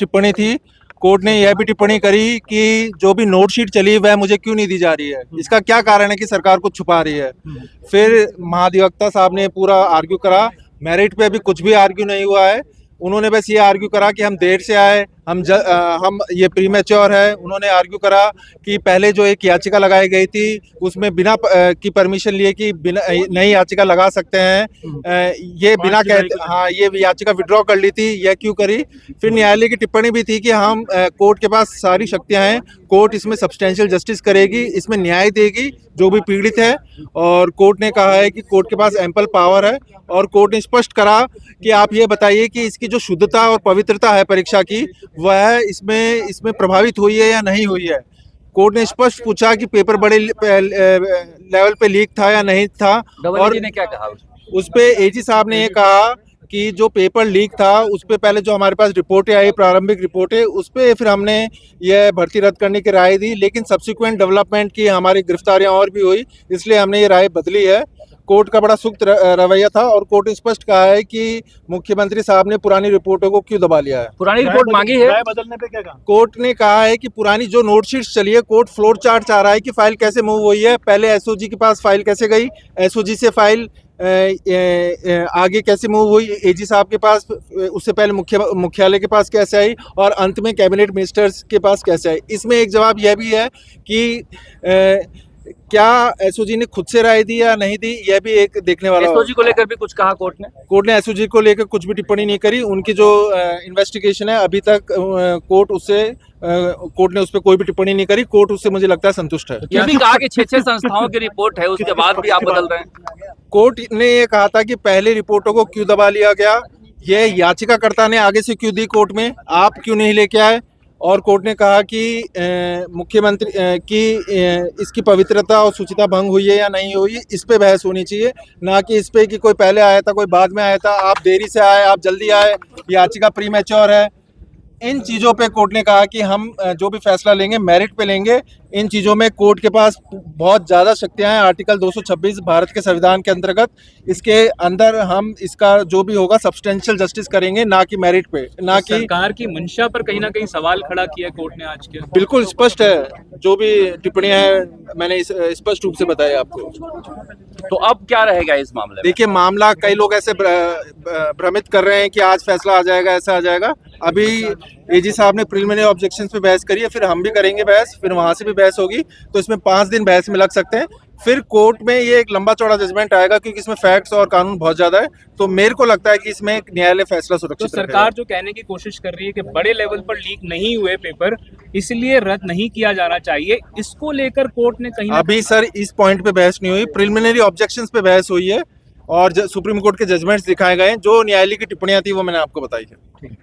टिप्पणी थी, कोर्ट ने यह भी टिप्पणी करी कि जो भी नोट शीट चली वह मुझे क्यों नहीं दी जा रही है, इसका क्या कारण है कि सरकार कुछ छुपा रही है। फिर महाधिवक्ता साहब ने पूरा आर्ग्यू करा, मेरिट पे अभी कुछ भी आर्ग्यू नहीं हुआ है। उन्होंने बस ये आर्ग्यू करा कि हम देर से आए, हम ये प्रीमेच्योर है। उन्होंने आर्ग्यू करा कि पहले जो एक याचिका लगाई गई थी उसमें बिना की परमिशन लिए कि बिना नई याचिका लगा सकते हैं, ये बिना कहते, हाँ ये याचिका विड्रॉ कर ली थी, यह क्यों करी। फिर न्यायालय की टिप्पणी भी थी कि हम कोर्ट के पास सारी शक्तियां हैं, कोर्ट इसमें सब्सटेंशियल जस्टिस करेगी, इसमें न्याय देगी जो भी पीड़ित है। और कोर्ट ने कहा है कि कोर्ट के पास एम्पल पावर है, और कोर्ट ने स्पष्ट करा कि आप ये बताइए कि इसकी जो शुद्धता और पवित्रता है परीक्षा की, वह इसमें प्रभावित हुई है या नहीं हुई है। कोर्ट ने स्पष्ट पूछा कि पेपर बड़े लेवल पे लीक था या नहीं था, और ने क्या कहा उस पे एजी साहब ने ये कहा कि जो पेपर लीक था उस पे पहले जो हमारे पास रिपोर्टें आई, प्रारंभिक रिपोर्टें, उस पे फिर हमने ये भर्ती रद्द करने की राय दी, लेकिन सब्सिक्वेंट डेवलपमेंट की हमारी गिरफ्तारियां और भी हुई, इसलिए हमने ये राय बदली है। कोर्ट का बड़ा सख्त रवैया था, और कोर्ट ने स्पष्ट कहा है कि मुख्यमंत्री साहब ने पुरानी रिपोर्टों को क्यों दबा लिया है। पुरानी रिपोर्ट मांगी है, राय बदलने पे क्या कहा? कोर्ट ने कहा है कि पुरानी जो नोटशीट्स चली है, कोर्ट फ्लोर चार्ट चाह रहा है कि फाइल कैसे मूव हुई है, पहले एसओजी के पास फाइल कैसे गई, एसओजी से फाइल आगे कैसे मूव हुई, एजी साहब के पास, उससे पहले मुख्यालय के पास कैसे आई, और अंत में कैबिनेट मिनिस्टर्स के पास कैसे आई। इसमें एक जवाब यह भी है कि क्या एसओजी ने खुद से राय दी या नहीं दी, यह भी एक देखने वाला। एसओजी को लेकर भी कुछ कहा कोर्ट ने एसओजी को लेकर कुछ भी टिप्पणी नहीं करी। उनकी जो इन्वेस्टिगेशन है अभी तक कोर्ट ने उस पर कोई भी टिप्पणी नहीं करी। कोर्ट उससे मुझे लगता है संतुष्ट है। ये भी कहा कि 6 संस्थाओं की रिपोर्ट है, उसके बाद भी आप बदल रहे हैं। कोर्ट ने ये कहा था कि पहले रिपोर्टों को क्यों दबा लिया गया, ये याचिकाकर्ता ने आगे से क्यों दी कोर्ट में, आप क्यों नहीं लेके आए। और कोर्ट ने कहा कि मुख्यमंत्री की इसकी पवित्रता और शुचिता भंग हुई है या नहीं हुई, इस पे बहस होनी चाहिए, ना कि इस पे कि कोई पहले आया था कोई बाद में आया था, आप देरी से आए, आप जल्दी आए, याचिका प्रीमेच्योर है। इन चीज़ों पे कोर्ट ने कहा कि हम जो भी फैसला लेंगे मेरिट पे लेंगे। इन चीज़ों में कोर्ट के पास बहुत ज़्यादा शक्तियां हैं, आर्टिकल 226 भारत के संविधान के अंतर्गत, इसके अंदर हम इसका जो भी होगा सब्सटेंशियल जस्टिस करेंगे, ना कि मेरिट पे, ना कि सरकार की मंशा पर कहीं ना कहीं सवाल खड़ा किया कोर्ट ने आज के। बिल्कुल स्पष्ट है, जो भी टिप्पणियां हैं मैंने स्पष्ट रूप से बताया आपको। तो अब क्या रहेगा इस मामले में? देखिए, मामला कई लोग ऐसे भ्रमित कर रहे हैं कि आज फैसला आ जाएगा, ऐसा आ जाएगा। अभी एजी साहब ने प्रिलिमिनरी ऑब्जेक्शंस पे बहस करी है, फिर हम भी करेंगे बहस, फिर वहां से भी बहस होगी, तो इसमें 5 दिन बहस में लग सकते हैं। फिर कोर्ट में ये एक लंबा चौड़ा जजमेंट आएगा, क्योंकि इसमें फैक्ट्स और कानून बहुत ज्यादा है। तो मेरे को लगता है कि इसमें एक न्यायालय फैसला तो सुरक्षित रखेगा। सरकार जो कहने की कोशिश कर रही है कि बड़े लेवल पर लीक नहीं हुए पेपर, इसलिए रद्द नहीं किया जाना चाहिए, इसको लेकर कोर्ट ने कहीं अभी सर इस पॉइंट पे बहस नहीं हुई, प्रिलिमिनरी ऑब्जेक्शंस पे बहस हुई है, और सुप्रीम कोर्ट के जजमेंट्स दिखाए गए हैं। जो न्यायालय की टिप्पणियां थी वो मैंने आपको बताई है।